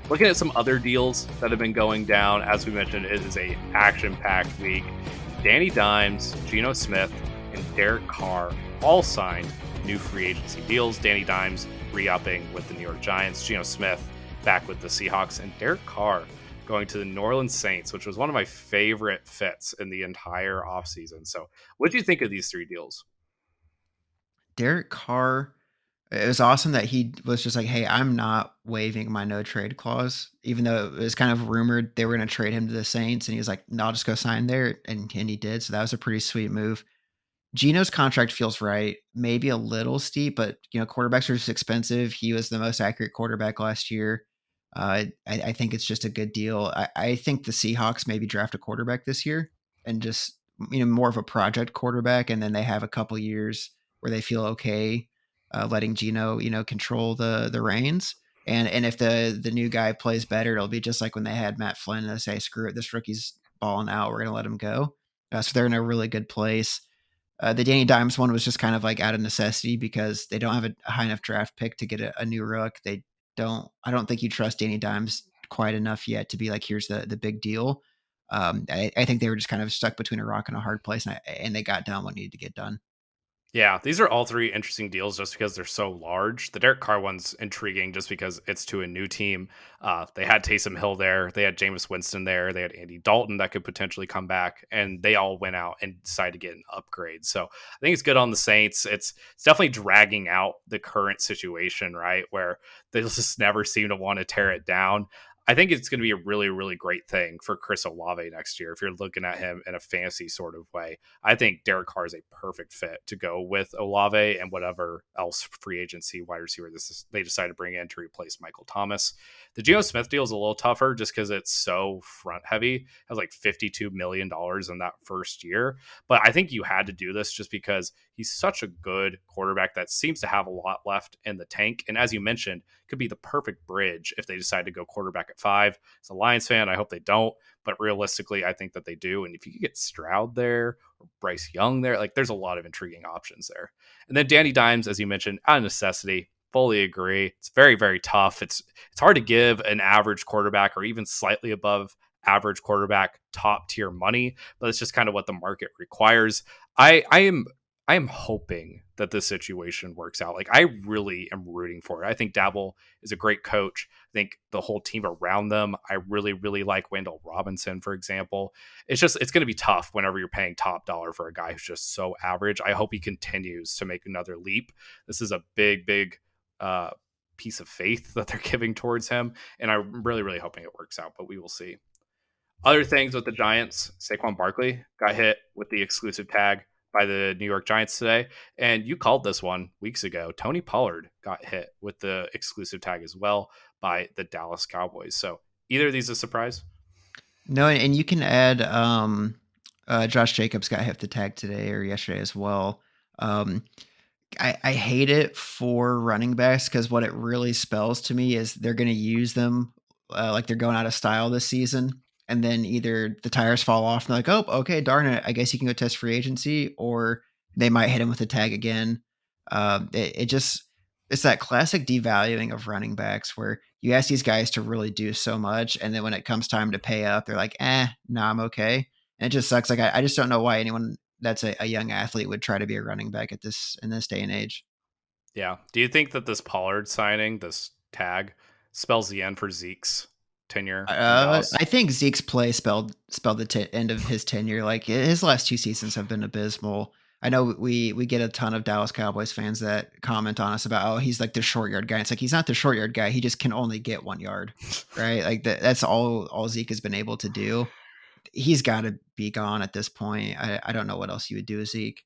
Looking at some other deals that have been going down, as we mentioned, it is a action-packed week. Danny Dimes, Geno Smith, and Derek Carr all signed new free agency deals. Danny Dimes re-upping with the New York Giants, Geno Smith back with the Seahawks, and Derek Carr going to the New Orleans Saints, which was one of my favorite fits in the entire offseason. So what do you think of these three deals? Derek Carr, it was awesome that he was just like, "Hey, I'm not waiving my no trade clause," even though it was kind of rumored they were going to trade him to the Saints, and he was like, "No, I'll just go sign there," and he did. So that was a pretty sweet move. Geno's contract feels right, maybe a little steep, but quarterbacks are just expensive. He was the most accurate quarterback last year. I think it's just a good deal. I think the Seahawks maybe draft a quarterback this year and just more of a project quarterback, and then they have a couple years where they feel okay letting Geno control the reins. And if the new guy plays better, it'll be just like when they had Matt Flynn. And they say, "Screw it, this rookie's balling out. We're gonna let him go." So they're in a really good place. The Danny Dimes one was just kind of like out of necessity because they don't have a high enough draft pick to get a new rook. They don't. I don't think you trust Danny Dimes quite enough yet to be like, here's the big deal. I think they were just kind of stuck between a rock and a hard place, and they got done what needed to get done. Yeah, these are all three interesting deals just because they're so large. The Derek Carr one's intriguing just because it's to a new team. They had Taysom Hill there, they had Jameis Winston there, they had Andy Dalton that could potentially come back, and they all went out and decided to get an upgrade. So I think it's good on the Saints. It's definitely dragging out the current situation, right, where they just never seem to want to tear it down. I think it's going to be a really, really great thing for Chris Olave next year if you're looking at him in a fantasy sort of way. I think Derek Carr is a perfect fit to go with Olave and whatever else free agency wide receiver they decide to bring in to replace Michael Thomas. The Geno Smith deal is a little tougher just because it's so front heavy. It has like $52 million in that first year. But I think you had to do this just because he's such a good quarterback that seems to have a lot left in the tank. And as you mentioned, could be the perfect bridge if they decide to go quarterback at 5. As a Lions fan, I hope they don't. But realistically, I think that they do. And if you could get Stroud there or Bryce Young there, like there's a lot of intriguing options there. And then Danny Dimes, as you mentioned, out of necessity, fully agree. It's very, very tough. It's hard to give an average quarterback or even slightly above average quarterback top tier money, but it's just kind of what the market requires. I am hoping that this situation works out. Like I really am rooting for it. I think Dabble is a great coach. I think the whole team around them, I really, really like Wendell Robinson, for example. It's going to be tough whenever you're paying top dollar for a guy who's just so average. I hope he continues to make another leap. This is a big, big uh, piece of faith that they're giving towards him. And I'm really, really hoping it works out, but we will see. Other things with the Giants, Saquon Barkley got hit with the exclusive tag by the New York Giants today. And you called this one weeks ago. Tony Pollard got hit with the exclusive tag as well by the Dallas Cowboys. So either of these a surprise? No, and you can add Josh Jacobs got hit the tag today or yesterday as well. Um, I hate it for running backs because what it really spells to me is they're going to use them like they're going out of style this season. And then either the tires fall off and they're like, oh, okay, darn it. I guess you can go test free agency, or they might hit him with a tag again. It just, it's that classic devaluing of running backs where you ask these guys to really do so much. And then when it comes time to pay up, they're like, no, I'm okay. And it just sucks. Like, I just don't know why anyone that's a young athlete would try to be a running back at this in this day and age. Yeah. Do you think that this Pollard signing, this tag, spells the end for Zeke's tenure in Dallas? I think Zeke's play spelled the end of his tenure. Like his last two seasons have been abysmal. I know we get a ton of Dallas Cowboys fans that comment on us about, oh, he's like the short yard guy. It's like he's not the short yard guy. He just can only get 1 yard, right? Like that's all Zeke has been able to do. He's got to be gone at this point. I don't know what else you would do with Zeke.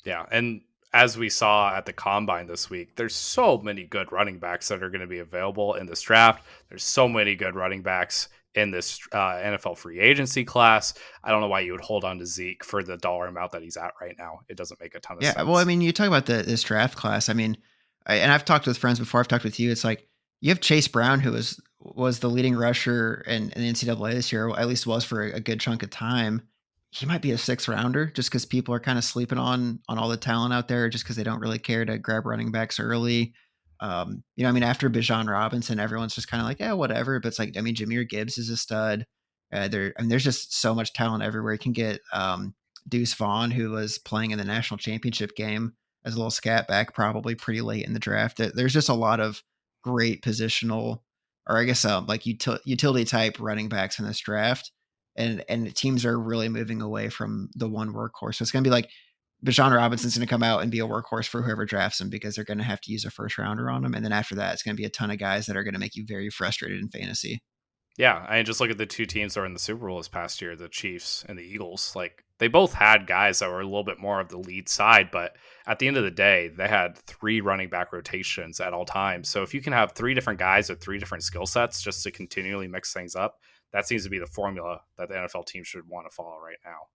Yeah, and as we saw at the combine this week, there's so many good running backs that are going to be available in this draft. There's so many good running backs in this NFL free agency class. I don't know why you would hold on to Zeke for the dollar amount that he's at right now. It doesn't make a ton of Yeah, well, I sense. mean, you talk about this draft class. I mean, and I've talked with friends before. I've talked with you. It's like you have Chase Brown, who was the leading rusher in the NCAA this year, or at least was for a good chunk of time. He might be a 6 rounder just because people are kind of sleeping on all the talent out there, just because they don't really care to grab running backs early. I mean, after Bijan Robinson, everyone's just kind of like, yeah, whatever. But it's like, I mean, Jameer Gibbs is a stud. I mean, there's just so much talent everywhere. You can get Deuce Vaughn, who was playing in the national championship game as a little scat back, probably pretty late in the draft. There's just a lot of great positional, or I guess like utility type running backs in this draft, and teams are really moving away from the one workhorse. So it's going to be like Bijan Robinson's going to come out and be a workhorse for whoever drafts him because they're going to have to use a first rounder on him, and then after that, it's going to be a ton of guys that are going to make you very frustrated in fantasy. Yeah, I just look at the two teams that were in the Super Bowl this past year, the Chiefs and the Eagles. Like they both had guys that were a little bit more of the lead side, but at the end of the day, they had three running back rotations at all times. So if you can have three different guys with three different skill sets just to continually mix things up, that seems to be the formula that the NFL team should want to follow right now.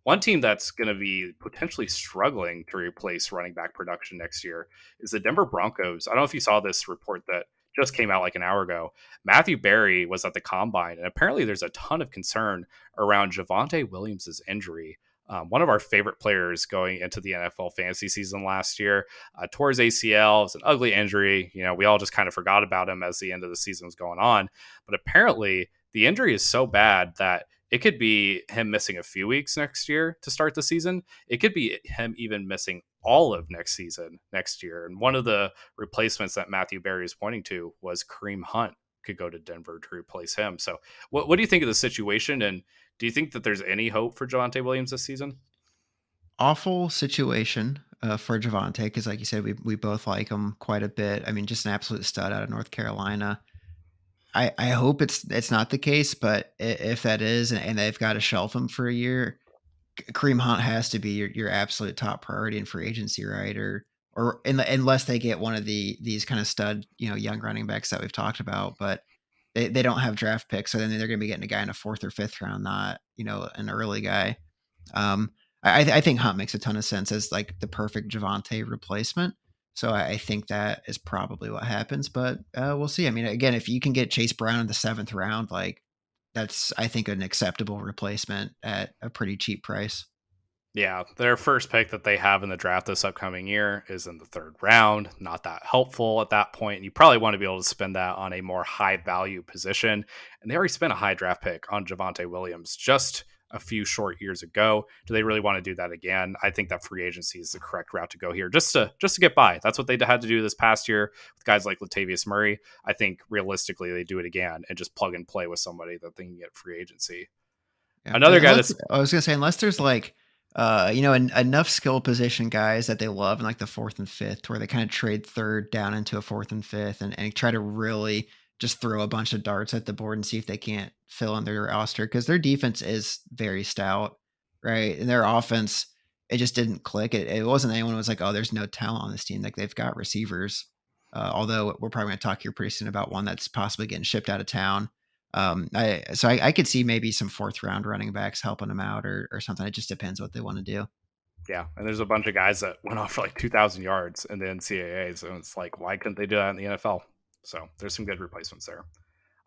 One team that's going to be potentially struggling to replace running back production next year is the Denver Broncos. I don't know if you saw this report that just came out like an hour ago. Matthew Berry was at the combine, and apparently there's a ton of concern around Javonte Williams' injury. One of our favorite players going into the NFL fantasy season last year tore his ACL. It was an ugly injury. You know, we all just kind of forgot about him as the end of the season was going on. But apparently, the injury is so bad that it could be him missing a few weeks next year to start the season. It could be him even missing all of next season next year. And one of the replacements that Matthew Berry is pointing to was Kareem Hunt could go to Denver to replace him. So what do you think of the situation? And do you think that there's any hope for Javonte Williams this season? Awful situation for Javante because, like you said, we both like him quite a bit. I mean, just an absolute stud out of North Carolina. I hope it's not the case, but if that is, and they've got to shelf him for a year, Kareem Hunt has to be your absolute top priority in free agency, right? Unless they get one of these kind of stud, young running backs that we've talked about, but they don't have draft picks, so then they're going to be getting a guy in a fourth or fifth round, not an early guy. Um, I think Hunt makes a ton of sense as like the perfect Javante replacement. So I think that is probably what happens, but we'll see. I mean, again, if you can get Chase Brown in the seventh round, like that's I think an acceptable replacement at a pretty cheap price. Yeah, their first pick that they have in the draft this upcoming year is in the third round. Not that helpful at that point. And you probably want to be able to spend that on a more high value position. And they already spent a high draft pick on Javonte Williams just a few short years ago. Do they really want to do that again? I think that free agency is the correct route to go here, just to get by. That's what they had to do this past year with guys like Latavius Murray. I think realistically they do it again and just plug and play with somebody that they can get free agency. Yeah, Another guy unless that's I was gonna say unless there's like, enough skill position guys that they love in like the fourth and fifth, where they kind of trade third down into a fourth and fifth, and try to really just throw a bunch of darts at the board and see if they can't fill in their roster because their defense is very stout, right? And their offense, it just didn't click. It wasn't anyone who was like, oh, there's no talent on this team. Like they've got receivers. Although we're probably going to talk here pretty soon about one that's possibly getting shipped out of town. I could see maybe some fourth round running backs helping them out or something. It just depends what they want to do. Yeah, and there's a bunch of guys that went off for like 2,000 yards in the NCAA. So it's like, why couldn't they do that in the NFL? So there's some good replacements there.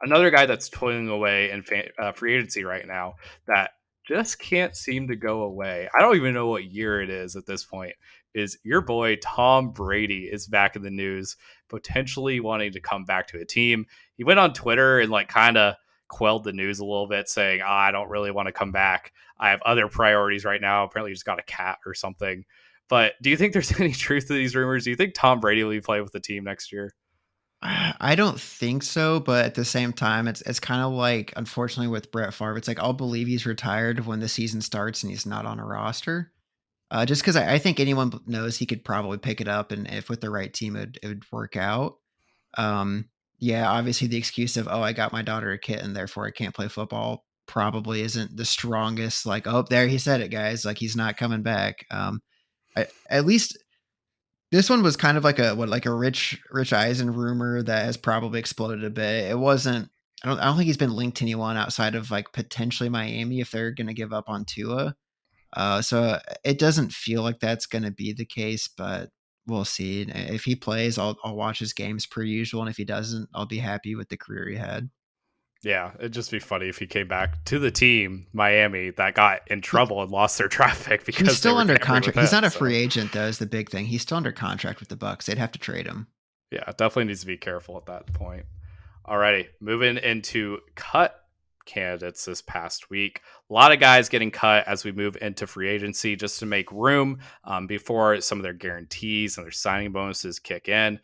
Another guy that's toiling away in free agency right now that just can't seem to go away. I don't even know what year it is at this point. Is your boy Tom Brady is back in the news, potentially wanting to come back to a team. He went on Twitter and like kind of quelled the news a little bit, saying, I don't really want to come back. I have other priorities right now. Apparently, he's got a cat or something. But do you think there's any truth to these rumors? Do you think Tom Brady will be playing with the team next year? I don't think so, but at the same time, it's kind of like unfortunately with Brett Favre, it's like I'll believe he's retired when the season starts and he's not on a roster. Just because I think anyone knows he could probably pick it up, and if with the right team, it would work out. Um, yeah, obviously the excuse of I got my daughter a kitten, therefore I can't play football probably isn't the strongest. Like, oh, there he said it, guys. Like he's not coming back. At least this one was kind of like a Rich Eisen rumor that has probably exploded a bit. It wasn't. I don't think he's been linked to anyone outside of like potentially Miami if they're going to give up on Tua. So it doesn't feel like that's going to be the case, but we'll see. If he plays, I'll watch his games per usual, and if he doesn't, I'll be happy with the career he had. Yeah, it'd just be funny if he came back to the team, Miami, that got in He trouble and lost their draft pick he's because they still were under tampering with contract. He's him. not a So free agent though. Is the big thing. He's still under contract with the Bucks. They'd have to trade him. Yeah, definitely needs to be careful at that point. Alrighty, moving into cut candidates this past week. A lot of guys getting cut as we move into free agency just to make room before some of their guarantees and their signing bonuses kick in.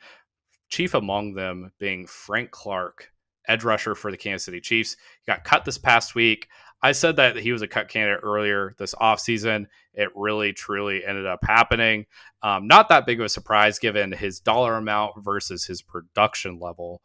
Chief among them being Frank Clark, edge rusher for the Kansas City Chiefs. He got cut this past week. I said that he was a cut candidate earlier this offseason. It really, truly ended up happening. Not that big of a surprise given his dollar amount versus his production level,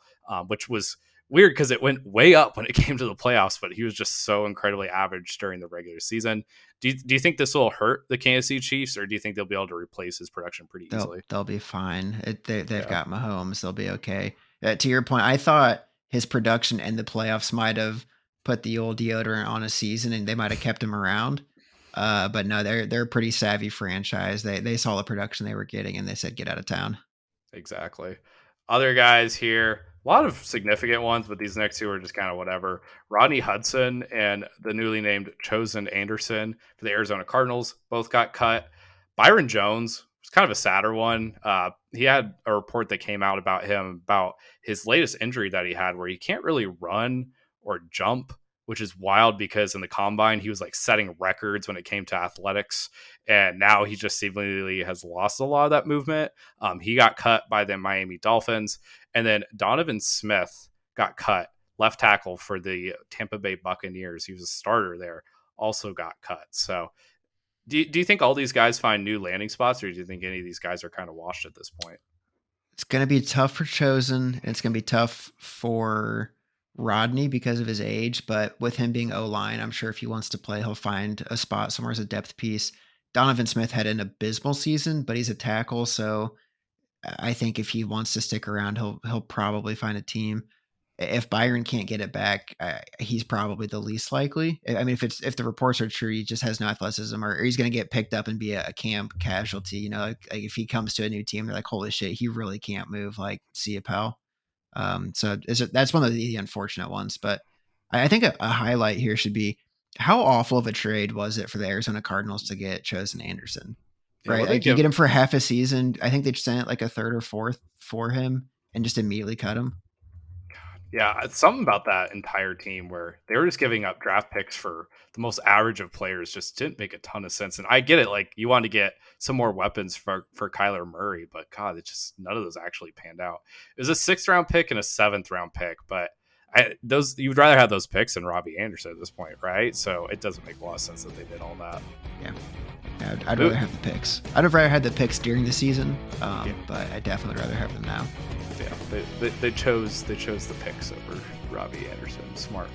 which was weird because it went way up when it came to the playoffs, but he was just so incredibly average during the regular season. Do you think this will hurt the Kansas City Chiefs, or do you think they'll be able to replace his production pretty easily? They'll be fine. They've Yeah, got Mahomes. They'll be okay. To your point, I thought his production in the playoffs might have put the old deodorant on a season, and they might have kept him around. But no, they're a pretty savvy franchise. They saw the production they were getting, and they said, "Get out of town." exactly. Other guys here, a lot of significant ones, but these next two are just kind of whatever. Rodney Hudson and the newly named Chosen Anderson for the Arizona Cardinals both got cut. Byron Jones was kind of a sadder one. He had a report that came out about him about his latest injury that he had where he can't really run or jump, which is wild because in the combine he was like setting records when it came to athletics, and now he just seemingly has lost a lot of that movement. He got cut by the Miami Dolphins, and then Donovan Smith got cut, left tackle for the Tampa Bay Buccaneers. He was a starter there, also got cut. So do you think all these guys find new landing spots, or do you think any of these guys are kind of washed at this point? It's gonna be tough for Chosen, and it's gonna be tough for Rodney because of his age, but with him being O-line, I'm sure if he wants to play, he'll find a spot somewhere as a depth piece. Donovan Smith had an abysmal season, but he's a tackle, so I think if he wants to stick around, he'll probably find a team. If Byron can't get it back, he's probably the least likely. I mean, if the reports are true, he just has no athleticism, or he's going to get picked up and be a camp casualty. You know, like if he comes to a new team, they're like, "Holy shit, he really can't move." Like, see a pal. So that's one of the unfortunate ones. But I think a highlight here should be how awful of a trade was it for the Arizona Cardinals to get Chosen Anderson, Yeah, right? what they Like you give. get him for half a season. I think they sent like a third or fourth for him and just immediately cut him. Yeah, it's something about that entire team where they were just giving up draft picks for the most average of players just didn't make a ton of sense. And I get it, like you want to get some more weapons for Kyler Murray, but God, it just none of those actually panned out. It was a 6th round pick and a 7th round pick, but those you'd rather have those picks than Robbie Anderson at this point, right? So it doesn't make a lot of sense that they did all that. Yeah. I'd rather have the picks. I'd have rather had the picks during the season, Yeah, but I definitely would rather have them now. yeah, they chose the picks over Robbie Anderson. Smart.